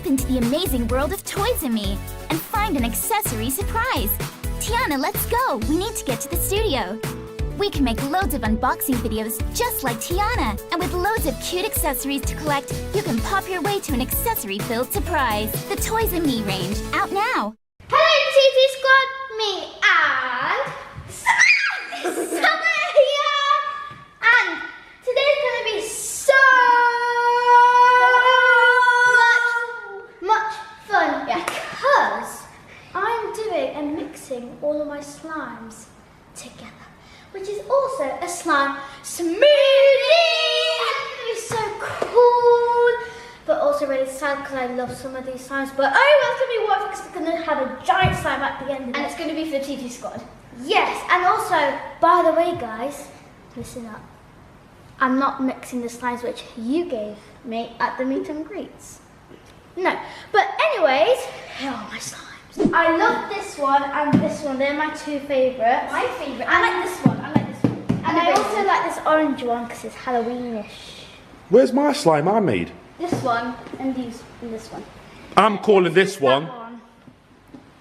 Step into the amazing world of Toys and Me and find an accessory surprise. Tiana, let's go. We need to get to the studio. We can make loads of unboxing videos just like Tiana. And with loads of cute accessories to collect, you can pop your way to an accessory-filled surprise. The Toys and Me range, out now. Hello TT Squad, me and Summer here, and today's gonna be so much fun because I'm doing and mixing all of my slimes together, which is also a slime smoothie. It's gonna be so cool, but also really sad because I love some of these slimes. But oh, well, it's gonna be worth it because it's gonna have a giant slime at the end of it. And it's going to be for the TT Squad. Yes, and also, by the way, guys, listen up. I'm not mixing the slimes which you gave me at the meet and greets. No, but anyways, here are my slimes. I love this one and this one. They're my two favourites. My favourite. I like this one. I like this one. And I also like this orange one because it's Halloweenish. Where's my slime I made? This one and this one. I'm calling this one That one.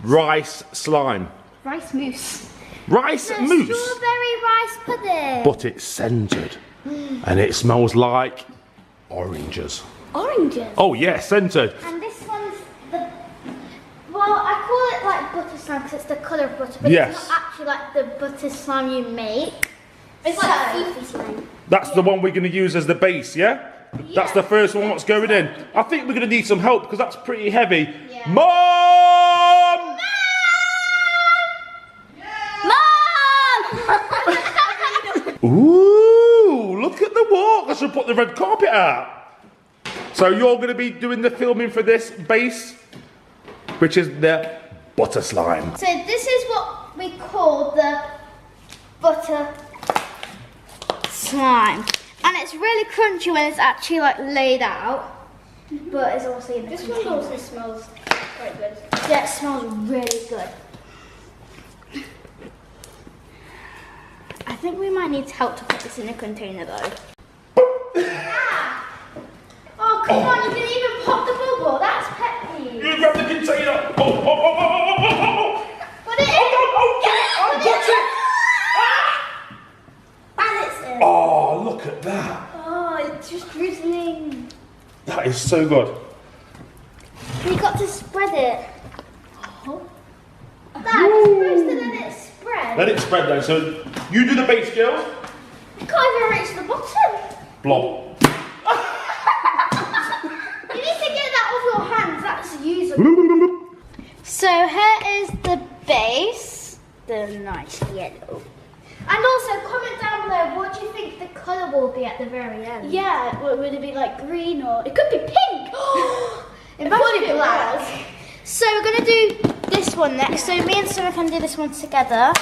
rice slime. Rice mousse. Rice The mousse, strawberry rice pudding. but it's scented. And it smells like oranges. Oranges. Oh yeah, scented. And this one's the, well, I call it like butter slime because it's the colour of butter, but Yes. it's not actually like the butter slime you make. It's So- like fluffy slime. That's the one we're going to use as the base, yeah? That's the first one what's going in. I think we're going to need some help because that's pretty heavy. Yeah. Mom! Mom! Ooh, look at the walk. I should put the red carpet out. So you're going to be doing the filming for this base, which is the butter slime. So this is what we call the butter slime. And it's really crunchy when it's actually like laid out. But it's also in the This container. one also smells quite good. Yeah, it smells really good. I think we might need help to put this in a container though. Oh, come on, you didn't even pop the bubble. That's pet peeve. You grab the container. Oh. Put it in. Get it. I got it. And it's in. Oh, look at that. Oh, it's just drizzling. That is so good. We got to spread it. Dad, you're supposed to let it spread. Let it spread then. So you do the base, girls. You can't even reach the bottom. Blob. You need to get that off your hands. That's usable. So here is the base. The nice yellow. And also comment down below what do you think the colour will be at the very end. Yeah, would it be like green or it could be pink? Imagine it was. So we're going to do this one next. So me and Summer can do this one together.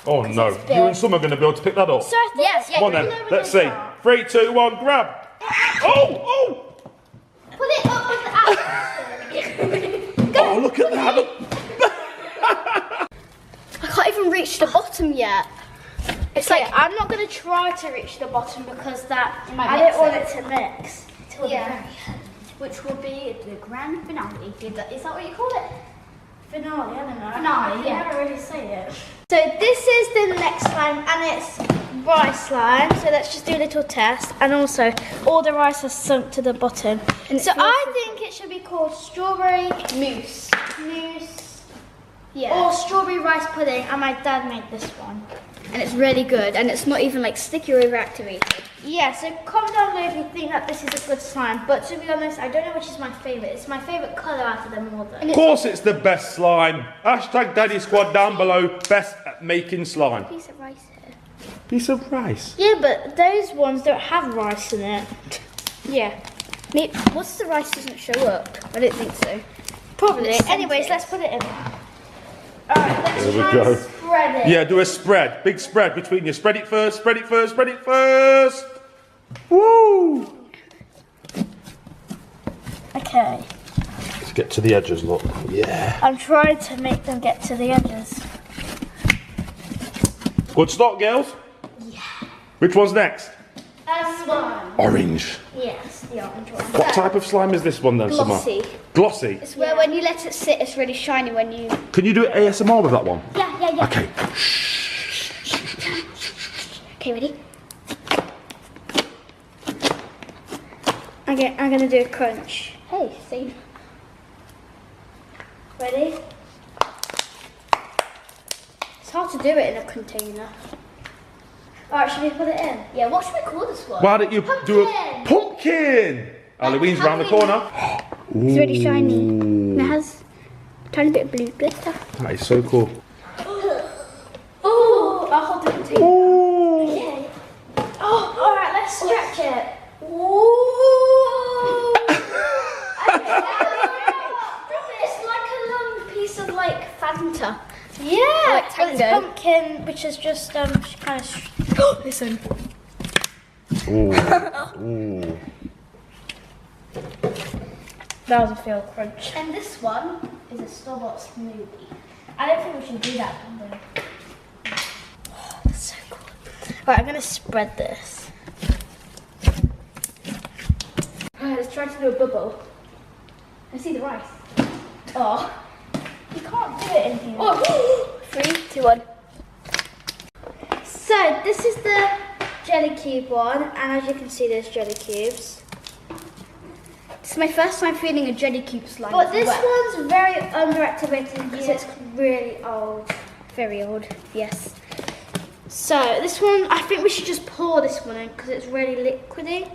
Oh no. it's You big. and Summer are going to be able to pick that up. So I think Come on then. Let's see. 3, 2, 1, grab. Oh. Put it up with the apple. Oh, look at that. Look. I can't even reach the bottom yet. It's like I'm not going to try to reach the bottom because that might I mix don't want it. it to mix till Yeah. the very end. Which will be the grand finale. Is that what you call it? Finale, I don't know. Finale, I can yeah. never really say it. So this is the next slime and it's rice slime. So let's just do a little test. And also all the rice has sunk to the bottom. And So it feels I so think it should be called strawberry Mousse. mousse Yeah. or strawberry rice pudding. And my dad made this one. And it's really good. And it's not even like sticky or overactivated. Yeah, so comment down below if you think that this is a good slime. But to be honest, I don't know which is my favourite. It's my favourite colour out of them all though. Of course it's the best slime. Hashtag Daddy Squad down below. Best at making slime. Piece of rice here. Piece of rice. Yeah, but those ones don't have rice in it. Yeah. What's the rice doesn't show up? I don't think so. Probably. It's Anyways, scented. let's put it in. Alright, let's There we try go. and spread it. Yeah, do a spread. Big spread between you. Spread it first, spread it first, spread it first. Woo! Okay. Let's get to the edges, look. Yeah. I'm trying to make them get to the edges. Good start, girls. Yeah. Which one's next? One. Orange. Yes, the orange one. What type of slime is this one then, Glossy. Summer? Glossy. It's where when you let it sit, it's really shiny when you... Can you do ASMR with that one? Yeah. Okay. Okay, ready? I'm gonna do a crunch. Hey, see? Ready? It's hard to do it in a container. Alright, should we put it in? Yeah, what should we call this one? Why don't you do a pumpkin? Halloween's round the corner. It's really shiny. And it has a tiny bit of blue glitter. That is so cool. Oh, I'll hold the container. Ooh. Okay. Oh, alright, let's stretch it. It's like a long piece of like Fanta. Yeah, Like but it's Tango. pumpkin, which is just kind of. Listen. Ooh. Ooh. That was a feel crunch. And this one is a store-bought smoothie. I don't think we should do that. That's so cool. Right, I'm gonna spread this. Alright, let's try to do a bubble. I see the rice. Oh. You can't do it in here. Oh, 3, 2, 1. So this is the jelly cube one, and as you can see, there's jelly cubes. It's my first time feeling a jelly cube slime. But this Well, one's very underactivated because it's really old. Very old, yes. So this one, I think we should just pour this one in because it's really liquidy.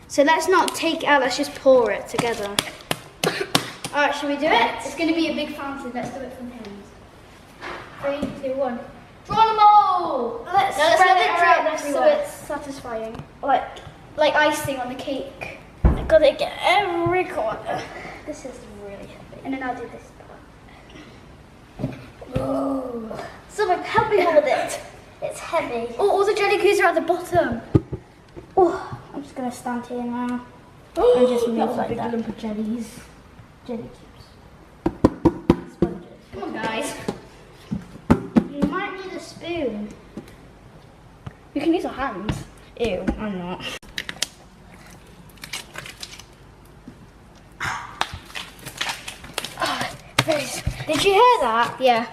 So let's not take it out, let's just pour it together. Alright, should we do it? it's going to be a big fountain. Let's do it from here. 3, 2, 1. Geronimo! Let's No, let's spread let it it dry out so everywhere. it's satisfying. Like icing on the cake. I gotta get every corner. This is really heavy. And then I'll do this part. Ooh. So help me hold it. It's heavy. Oh, all the jelly cubes are at the bottom. Oh, I'm just gonna stand here now. And just move That was a like big that. lump of jellies. Jelly cubes. Sponges. Come on, guys. You might need a spoon. You can use your hands. Ew, I'm not. Did you hear that? Yeah.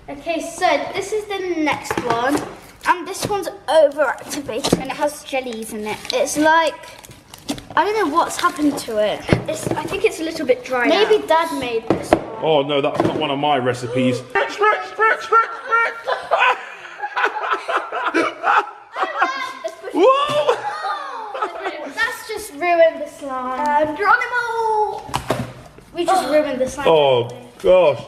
Okay, so this is the next one. And this one's overactivated. And it has jellies in it. It's like, I don't know what's happened to it. I think it's a little bit dry Maybe now. Dad made this one. Oh no, that's not one of my recipes. Stretch, stretch, stretch, stretch, stretch. Whoa! That's just ruined the slime. Geronimo! We just ruined the slime. Oh gosh.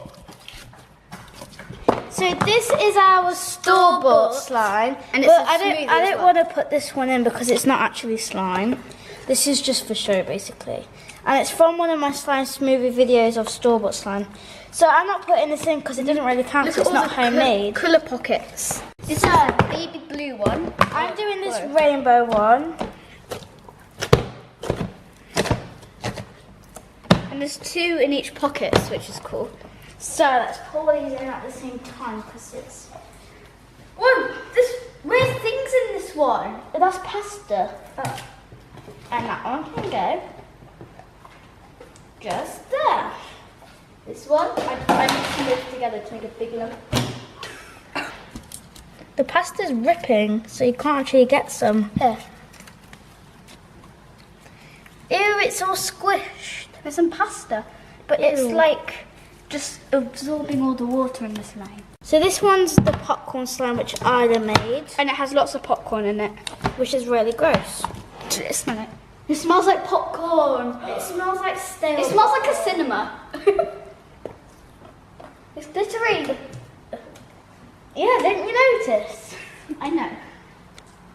So this is our store-bought slime, And it's but a I smoothie don't as well. want to put this one in because it's not actually slime. This is just for show, basically, and it's from one of my slime smoothie videos of store-bought slime. So I'm not putting this in because it doesn't really count. 'Cause it's not homemade. Colour pockets. This is a baby blue one. I'm doing this rainbow one, And there's 2 in each pocket, which is cool. so let's pour these in at the same time because it's. Whoa! Where's things in this one? That's pasta. And that one can go just there. This one, I mixed them both together to make a big lump. The pasta's ripping, so you can't actually get some. Here. Ew, it's all squished. There's some pasta, but it's Ew. like just absorbing all the water in the slime. So this one's the popcorn slime which Ida made, And it has lots of popcorn in it. which is really gross. Smell it. It smells like popcorn. It smells like stale. It smells like a cinema. It's glittery. Yeah, didn't you notice? I know.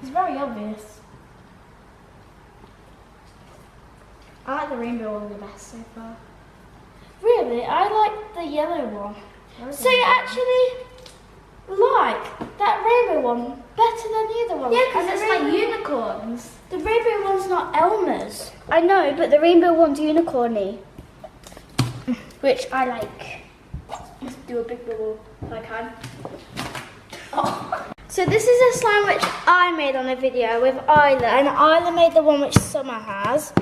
It's very obvious. I like the rainbow one the best so far. Really, I like the yellow one. So you actually like that rainbow one better than the other one? Yeah, because And it's the like rainbow- unicorns. The rainbow one's not Elmer's. I know, but the rainbow one's unicorny. Which I like. Let's do a big bubble if I can. So this is a slime which I made on a video with Isla, and Isla made the one which Summer has.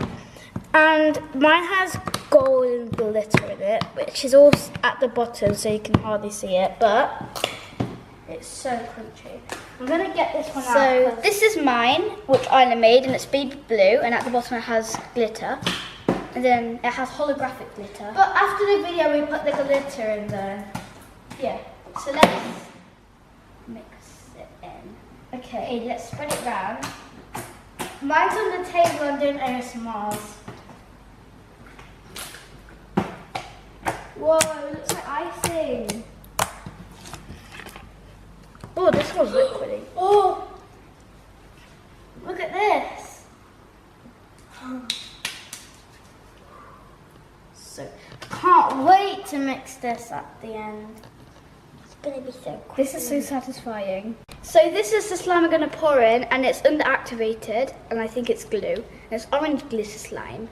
And mine has golden glitter in it, which is all at the bottom, so you can hardly see it, but it's so crunchy. I'm gonna get this one out. So this is mine, which Isla made, and it's baby blue, and at the bottom it has glitter. And then it has holographic glitter. But after the video, we put the glitter in there. Yeah. So let's mix it in. Okay, let's spread it round. Mine's on the table and doing ASMRs. Whoa, it looks like icing. Oh, this one's liquidy. Oh, look at this. So, can't wait to mix this at the end. It's gonna be so cool. This is so satisfying. So this is the slime we're going to pour in, and it's underactivated, and I think it's glue. And it's orange glitter slime.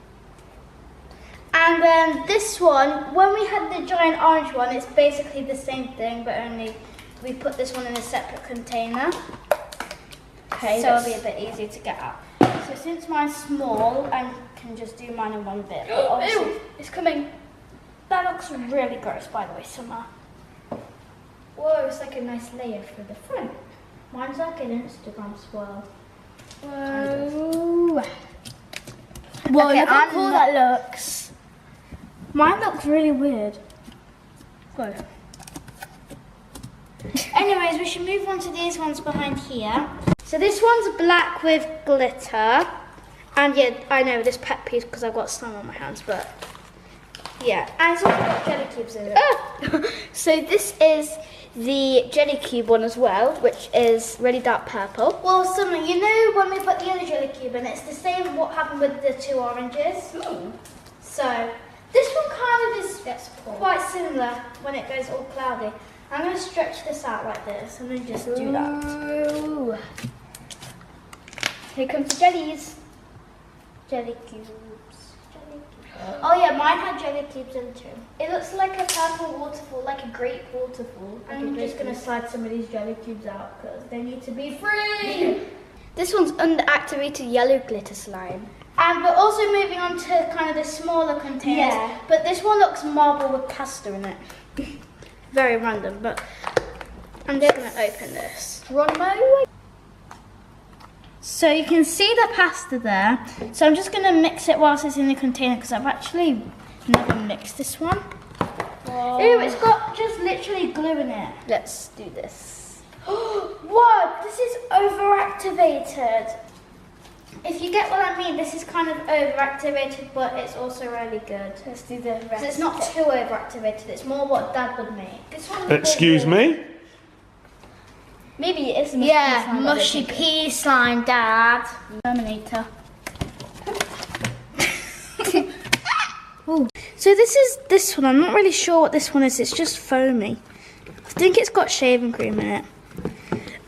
And then this one, when we had the giant orange one, it's basically the same thing, but only we put this one in a separate container. Okay, So it'll be a bit easier to get out. So since mine's small, I can just do mine in one bit. But obviously, Ew, it's coming. that looks really gross, by the way, Summer. Whoa, it's like a nice layer for the front. Mine's like an Instagram swirl. Whoa. Whoa, Okay, look how I'm cool not- that looks. Mine looks really weird. Whoa. Anyways, we should move on to these ones behind here. So this one's black with glitter. And yeah, I know this pet peeve because I've got slime on my hands, but yeah. And it's also got jelly cubes in it. Ah! So this is the jelly cube one as well, which is really dark purple. Well, Summer, you know when we put the other jelly cube in, it's the same what happened with the two oranges. So this one kind of is quite similar when it goes all cloudy. I'm going to stretch this out like this and then just do that. Ooh. Here comes the jellies. Jelly cubes. Oh yeah, mine had jelly cubes in too. It looks like a purple waterfall, like a grape waterfall. I'm just going to slide some of these jelly cubes out because they need to be free. This one's underactivated yellow glitter slime. And we're also moving on to kind of the smaller containers. Yeah. But this one looks marble with pasta in it. Very random, but I'm just going to open this. Ronmo. So you can see the pasta there. So I'm just going to mix it whilst it's in the container because I've actually never mixed this one. Ooh, it's got just literally glue in it. Let's do this. Whoa, this is overactivated. If you get what I mean, this is kind of overactivated, but it's also really good. Let's do the rest. So it's not too overactivated, it's more what Dad would make. This one. Excuse me? Maybe it is Yeah, mushy pea slime, Dad. Terminator. So this is this one. I'm not really sure what this one is. It's just foamy. I think it's got shaving cream in it.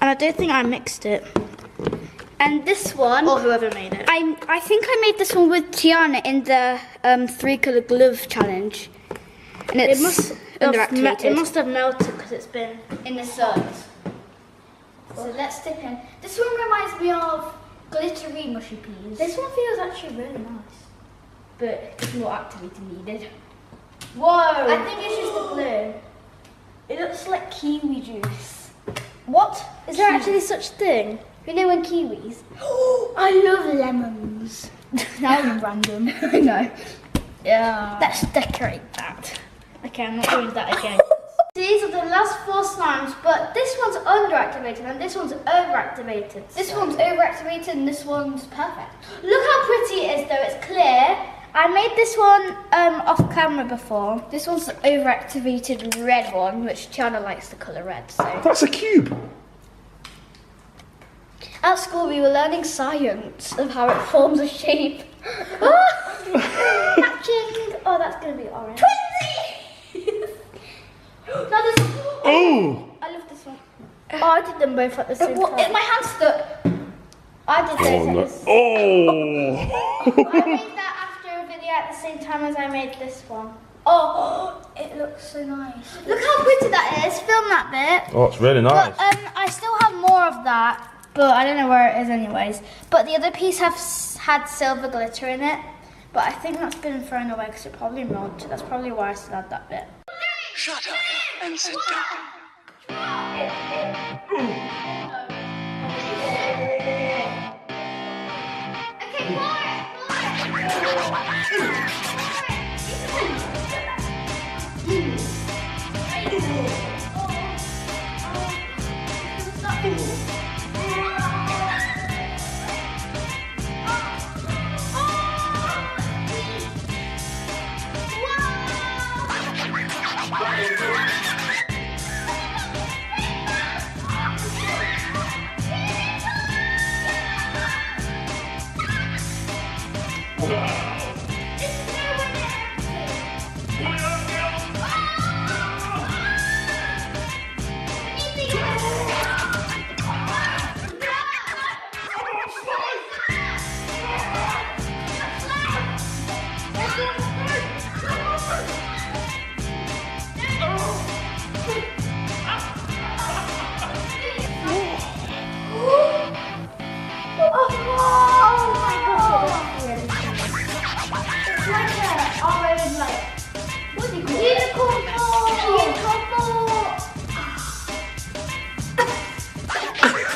And I don't think I mixed it. And this one, Or whoever made it. I think I made this one with Tiana in the 3-colour glove challenge. And it's underactivated. It must have melted because it's been in the sun. So let's dip in. This one reminds me of glittery mushy peas. This one feels actually really nice. But it's more activity needed. Whoa! I think it's just the glue. It looks like kiwi juice. What? Is there actually such thing? You know when kiwis? I love lemons. That was random. I know. Yeah. Let's decorate that. Okay, I'm not doing that again. These are the last 4 slimes, but this one's underactivated and this one's overactivated. This one's overactivated and this one's perfect. Look how pretty it is though, it's clear. I made this one off camera before. This one's the overactivated red one, which Tiana likes the colour red, so. That's a cube. At school we were learning science of how it forms a shape. Matching. Oh, that's going to be orange. No, this. Oh! I love this one. Oh, I did them both at the same time. My hand's stuck. I did those. Oh, no. at the Oh! I made that after a video at the same time as I made this one. Oh, it looks so nice. Look how pretty that is. Film that bit. Oh, it's really nice. But I still have more of that, but I don't know where it is anyways. But the other piece had silver glitter in it. But I think that's been thrown away because it probably melted. That's probably why I still had that bit. Shut up and sit down.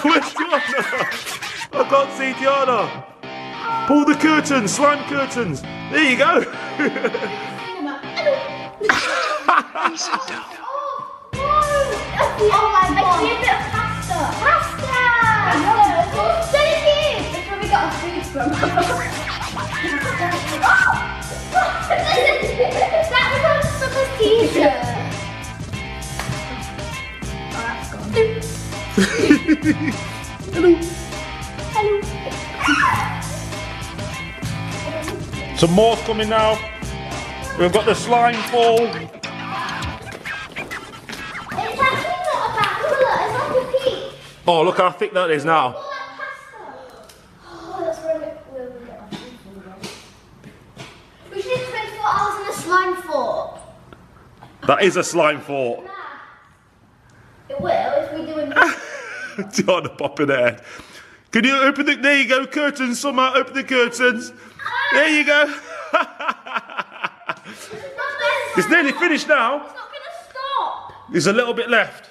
Where's Tiana? I can't see Tiana. Pull the curtains, slime curtains. There you go. And sit down. Oh my god! I see a bit of pasta. Pasta! It's all so big. That's where we got our food from. That was on Summer's t-shirt. Oh, that's gone. Hello. Some more's coming now. We've got the slime fall. It's actually not a bad colour. It's like a peach. Oh, look how thick that is now. All that pasta. Oh, that's where we get our food from. We should do 24 hours in a slime fort. That is a slime fort. It will if we do it. Tiana popping her head. Can you open the... There you go, curtains. Summer, open the curtains. There you go. It's nearly finished now. It's not going to stop. There's a little bit left.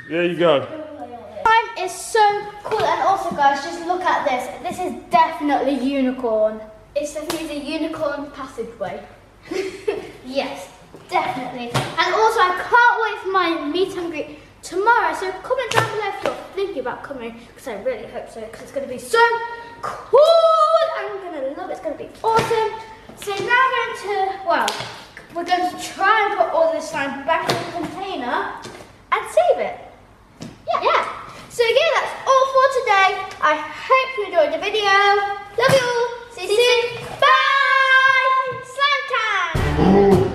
There you go. Slime is so cool, and also guys, just look at this. This is definitely unicorn. It's definitely the unicorn passageway. Yes, definitely. And also, I can't wait for my meet and greet tomorrow. So comment down below if you're thinking about coming, because I really hope so, because it's going to be so cool. I'm going to love it. It's going to be awesome. So now we're going to try and put all this slime back in the container and save it. Yeah. So yeah, that's all for today. I hope you enjoyed the video. Love you all. See you soon. Bye. Slime time.